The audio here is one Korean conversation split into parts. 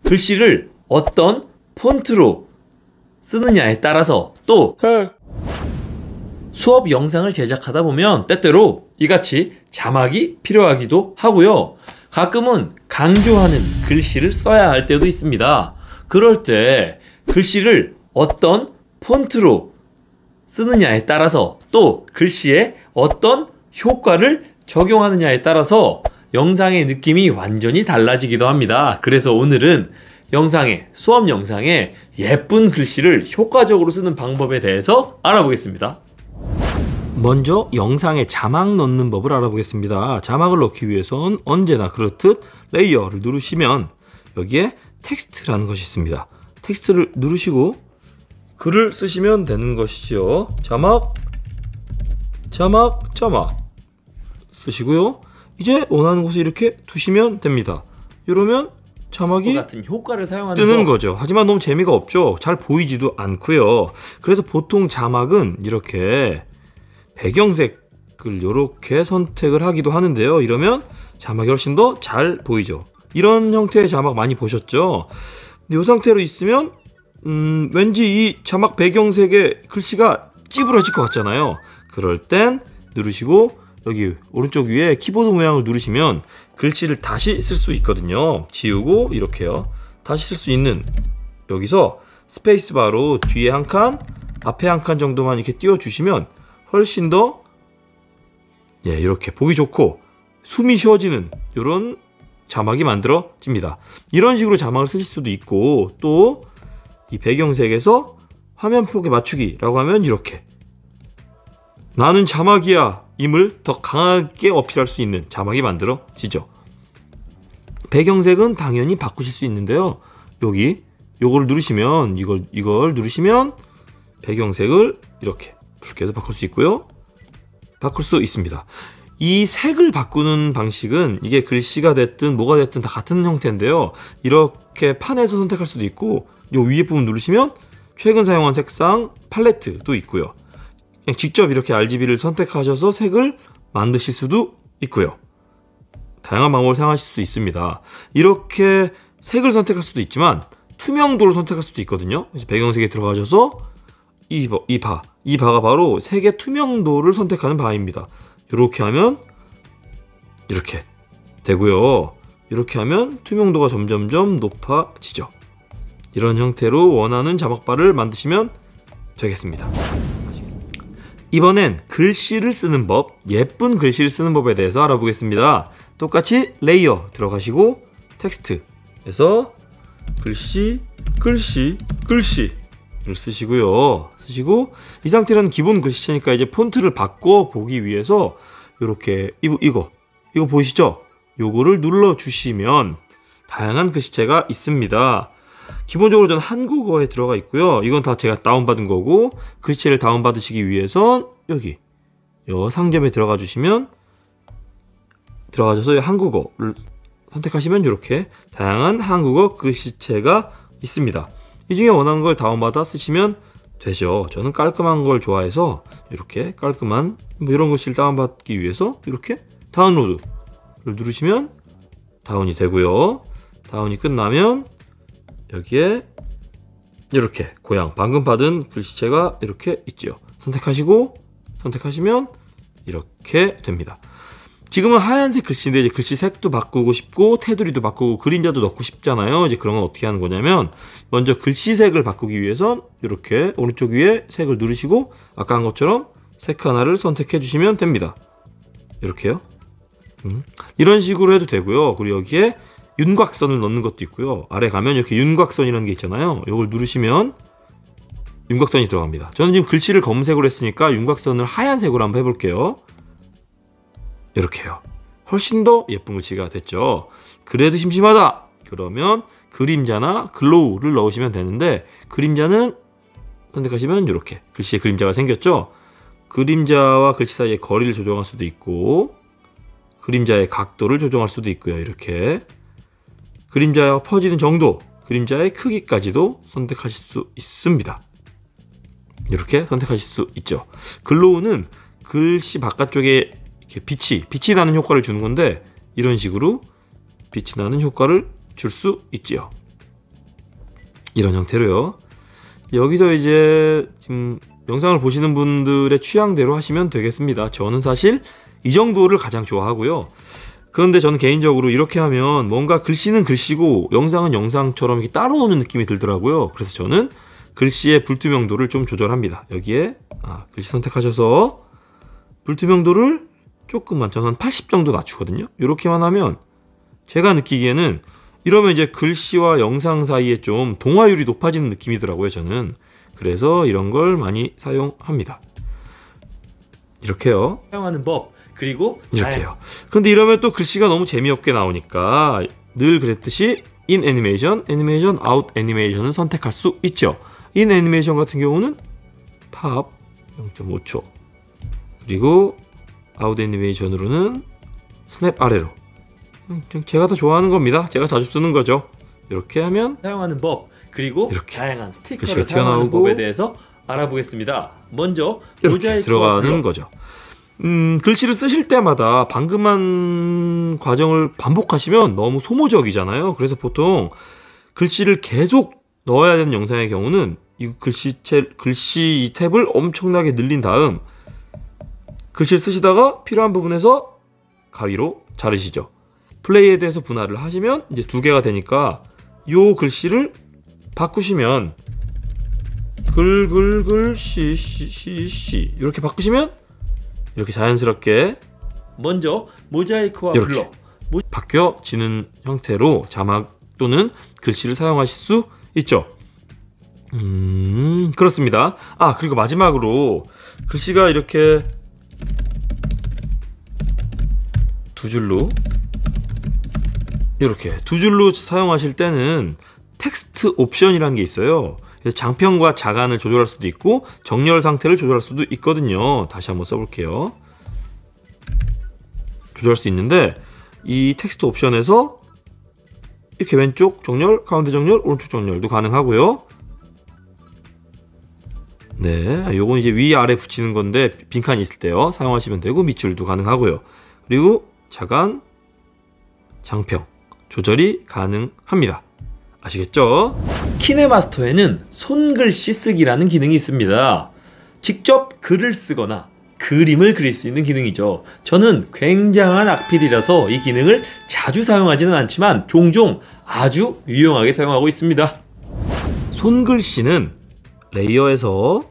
글씨를 어떤 폰트로 쓰느냐에 따라서 또 수업 영상을 제작하다 보면 때때로 이같이 자막이 필요하기도 하고요. 가끔은 강조하는 글씨를 써야 할 때도 있습니다. 그럴 때 글씨를 어떤 폰트로 쓰느냐에 따라서 또 글씨에 어떤 효과를 적용하느냐에 따라서 영상의 느낌이 완전히 달라지기도 합니다. 그래서 오늘은 수업 영상에 예쁜 글씨를 효과적으로 쓰는 방법에 대해서 알아보겠습니다. 먼저 영상에 자막 넣는 법을 알아보겠습니다. 자막을 넣기 위해선 언제나 그렇듯 레이어를 누르시면 여기에 텍스트라는 것이 있습니다. 텍스트를 누르시고 글을 쓰시면 되는 것이죠. 자막 쓰시고요. 이제 원하는 곳에 이렇게 두시면 됩니다. 이러면 자막이 같은 효과를 사용하는 뜨는 거죠. 하지만 너무 재미가 없죠. 잘 보이지도 않고요. 그래서 보통 자막은 이렇게 배경색을 이렇게 선택을 하기도 하는데요. 이러면 자막이 훨씬 더 잘 보이죠. 이런 형태의 자막 많이 보셨죠? 근데 이 상태로 있으면 왠지 이 자막 배경색의 글씨가 찌부러질 것 같잖아요. 그럴 땐 누르시고 여기 오른쪽 위에 키보드 모양을 누르시면 글씨를 다시 쓸 수 있거든요. 지우고 이렇게요. 다시 쓸 수 있는 여기서 스페이스바로 뒤에 한 칸, 앞에 한 칸 정도만 이렇게 띄워주시면 훨씬 더 이렇게 보기 좋고 숨이 쉬어지는 이런 자막이 만들어집니다. 이런 식으로 자막을 쓰실 수도 있고 또 이 배경색에서 화면 폭에 맞추기라고 하면 이렇게 나는 자막이야 임을 더 강하게 어필할 수 있는 자막이 만들어지죠. 배경색은 당연히 바꾸실 수 있는데요. 요거를 누르시면 이걸 누르시면 배경색을 이렇게 붉게도 바꿀 수 있고요. 바꿀 수 있습니다. 이 색을 바꾸는 방식은 이게 글씨가 됐든 뭐가 됐든 다 같은 형태인데요. 이렇게 판에서 선택할 수도 있고 요 위에 부분 누르시면 최근 사용한 색상 팔레트도 있고요. 그냥 직접 이렇게 RGB를 선택하셔서 색을 만드실 수도 있고요. 다양한 방법을 사용하실 수 있습니다. 이렇게 색을 선택할 수도 있지만 투명도를 선택할 수도 있거든요. 그래서 배경색에 들어가셔서 이 바가 바로 색의 투명도를 선택하는 바입니다. 이렇게 하면 이렇게 되고요. 이렇게 하면 투명도가 점점점 높아지죠. 이런 형태로 원하는 자막바를 만드시면 되겠습니다. 이번엔 글씨를 쓰는 법, 예쁜 글씨를 쓰는 법에 대해서 알아보겠습니다. 똑같이 레이어 들어가시고 텍스트에서 글씨를 쓰시고요. 이 상태로는 기본 글씨체니까 이제 폰트를 바꿔 보기 위해서 이렇게 이거 보이시죠? 요거를 눌러 주시면 다양한 글씨체가 있습니다. 기본적으로 저는 한국어에 들어가 있고요. 이건 다 제가 다운받은 거고 글씨체를 다운받으시기 위해선 여기 요 상점에 들어가 주시면 들어가셔서 한국어를 선택하시면 이렇게 다양한 한국어 글씨체가 있습니다. 이 중에 원하는 걸 다운받아 쓰시면 되죠. 저는 깔끔한 걸 좋아해서 이렇게 깔끔한 이런 글씨를 다운받기 위해서 이렇게 다운로드를 누르시면 다운이 되고요. 다운이 끝나면 여기에 이렇게 방금 받은 글씨체가 이렇게 있죠. 선택하시면 이렇게 됩니다. 지금은 하얀색 글씨인데 이제 글씨 색도 바꾸고 싶고 테두리도 바꾸고 그림자도 넣고 싶잖아요. 이제 그런 건 어떻게 하는 거냐면 먼저 글씨색을 바꾸기 위해선 이렇게 오른쪽 위에 색을 누르시고 아까 한 것처럼 색 하나를 선택해 주시면 됩니다. 이렇게요. 이런 식으로 해도 되고요. 그리고 여기에 윤곽선을 넣는 것도 있고요. 아래 가면 이렇게 윤곽선이라는 게 있잖아요. 이걸 누르시면 윤곽선이 들어갑니다. 저는 지금 글씨를 검은색으로 했으니까 윤곽선을 하얀색으로 한번 해볼게요. 이렇게요. 훨씬 더 예쁜 글씨가 됐죠. 그래도 심심하다 그러면 그림자나 글로우를 넣으시면 되는데 그림자는 선택하시면 이렇게 글씨에 그림자가 생겼죠. 그림자와 글씨 사이의 거리를 조정할 수도 있고 그림자의 각도를 조정할 수도 있고요. 이렇게 그림자가 퍼지는 정도, 그림자의 크기까지도 선택하실 수 있습니다. 이렇게 선택하실 수 있죠. 글로우는 글씨 바깥쪽에 이렇게 빛이 나는 효과를 주는 건데 이런 식으로 빛이 나는 효과를 줄 수 있지요. 이런 형태로요. 여기서 이제 지금 영상을 보시는 분들의 취향대로 하시면 되겠습니다. 저는 사실 이 정도를 가장 좋아하고요. 그런데 저는 개인적으로 이렇게 하면 뭔가 글씨는 글씨고 영상은 영상처럼 이렇게 따로 노는 느낌이 들더라고요. 그래서 저는 글씨의 불투명도를 좀 조절합니다. 여기에 글씨 선택하셔서 불투명도를 조금만, 저는 80 정도 낮추거든요. 이렇게만 하면 제가 느끼기에는 이러면 이제 글씨와 영상 사이에 좀 동화율이 높아지는 느낌이더라고요, 저는. 그래서 이런 걸 많이 사용합니다. 이렇게요. 사용하는 법, 그리고 이렇게요. 그런데 이러면 또 글씨가 너무 재미없게 나오니까 늘 그랬듯이 in 애니메이션, 애니메이션, out 애니메이션을 선택할 수 있죠. in 애니메이션 같은 경우는 팝 0.5초, 그리고 out 애니메이션으로는 스냅 아래로. 제가 더 좋아하는 겁니다. 제가 자주 쓰는 거죠. 이렇게 하면 사용하는 법, 그리고 이렇게 다양한 스티커를 글씨가 사용하는 튀어나오고 법에 대해서 알아보겠습니다. 먼저 이렇게 모자이크와 들어가는 블러. 거죠. 글씨를 쓰실 때마다 방금 한 과정을 반복하시면 너무 소모적이잖아요. 그래서 보통 글씨를 계속 넣어야 되는 영상의 경우는 이 글씨 이 탭을 엄청나게 늘린 다음 글씨를 쓰시다가 필요한 부분에서 가위로 자르시죠. 플레이에 대해서 분할을 하시면 이제 2개가 되니까 요 글씨를 바꾸시면 글씨 이렇게 바꾸시면 이렇게 자연스럽게 먼저 모자이크와 이렇게 블러. 바뀌어지는 형태로 자막 또는 글씨를 사용하실 수 있죠. 그렇습니다. 그리고 마지막으로 글씨가 이렇게 두 줄로 사용하실 때는 텍스트 옵션이라는 게 있어요. 그래서 장편과 자간을 조절할 수도 있고 정렬 상태를 조절할 수도 있거든요. 다시 한번 써볼게요. 조절할 수 있는데 이 텍스트 옵션에서 이렇게 왼쪽 정렬, 가운데 정렬, 오른쪽 정렬도 가능하고요. 네, 요건 이제 위아래 붙이는 건데 빈칸이 있을 때요 사용하시면 되고, 밑줄도 가능하고요. 그리고 자간, 장평 조절이 가능합니다. 아시겠죠? 키네마스터에는 손글씨 쓰기라는 기능이 있습니다. 직접 글을 쓰거나 그림을 그릴 수 있는 기능이죠. 저는 굉장한 악필이라서 이 기능을 자주 사용하지는 않지만 종종 아주 유용하게 사용하고 있습니다. 손글씨는 레이어에서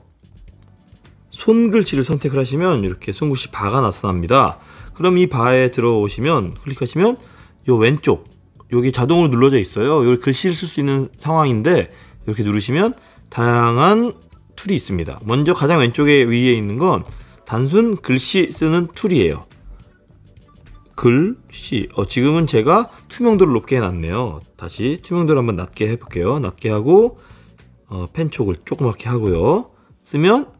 손글씨를 선택을 하시면 이렇게 손글씨 바가 나타납니다. 그럼 이 바에 들어오시면 클릭하시면 요 왼쪽 여기 자동으로 눌러져 있어요. 여기 글씨를 쓸 수 있는 상황인데 이렇게 누르시면 다양한 툴이 있습니다. 먼저 가장 왼쪽에 위에 있는 건 단순 글씨 쓰는 툴이에요. 글씨. 지금은 제가 투명도를 높게 해놨네요. 다시 투명도를 한번 낮게 해볼게요. 낮게 하고 펜촉을 조그맣게 하고요. 쓰면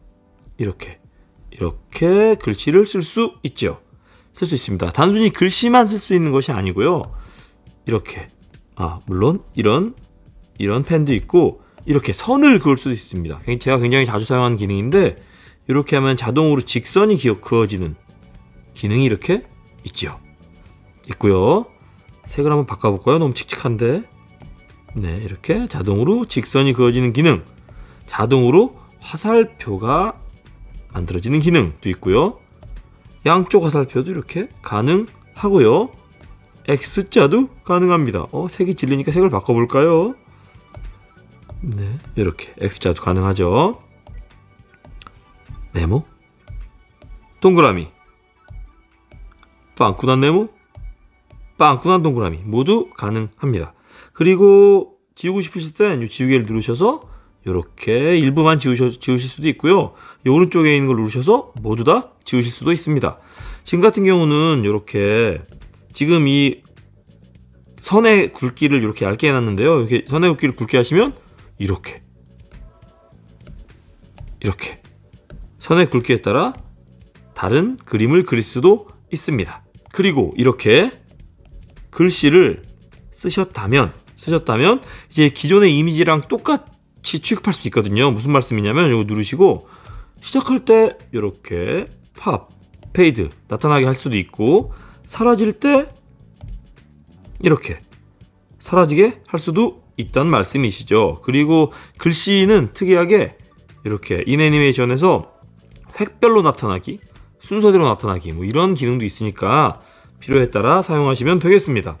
이렇게 글씨를 쓸 수 있죠. 쓸 수 있습니다. 단순히 글씨만 쓸 수 있는 것이 아니고요. 이렇게 물론 이런 펜도 있고 이렇게 선을 그을 수도 있습니다. 제가 굉장히 자주 사용하는 기능인데 이렇게 하면 자동으로 직선이 그어지는 기능이 이렇게 있고요. 색을 한번 바꿔볼까요? 너무 칙칙한데. 네, 이렇게 자동으로 직선이 그어지는 기능, 자동으로 화살표가 만들어지는 기능도 있고요. 양쪽 화살표도 이렇게 가능하고요. X자도 가능합니다. 색이 질리니까 색을 바꿔볼까요? 네, 이렇게 X자도 가능하죠. 네모, 동그라미, 빵꾸난 네모, 빵꾸난 동그라미 모두 가능합니다. 그리고 지우고 싶으실 땐 이 지우개를 누르셔서 이렇게 일부만 지우실 수도 있고요. 이 오른쪽에 있는 걸 누르셔서 모두 다 지우실 수도 있습니다. 지금 같은 경우는 이렇게 지금 이 선의 굵기를 이렇게 얇게 해놨는데요. 이렇게 선의 굵기를 굵게 하시면 이렇게 선의 굵기에 따라 다른 그림을 그릴 수도 있습니다. 그리고 이렇게 글씨를 쓰셨다면 이제 기존의 이미지랑 똑같이 취급할 수 있거든요. 무슨 말씀이냐면 이거 누르시고 시작할 때 이렇게 팝, 페이드 나타나게 할 수도 있고 사라질 때 이렇게 사라지게 할 수도 있다는 말씀이시죠. 그리고 글씨는 특이하게 이렇게 인애니메이션에서 획별로 나타나기, 순서대로 나타나기 뭐 이런 기능도 있으니까 필요에 따라 사용하시면 되겠습니다.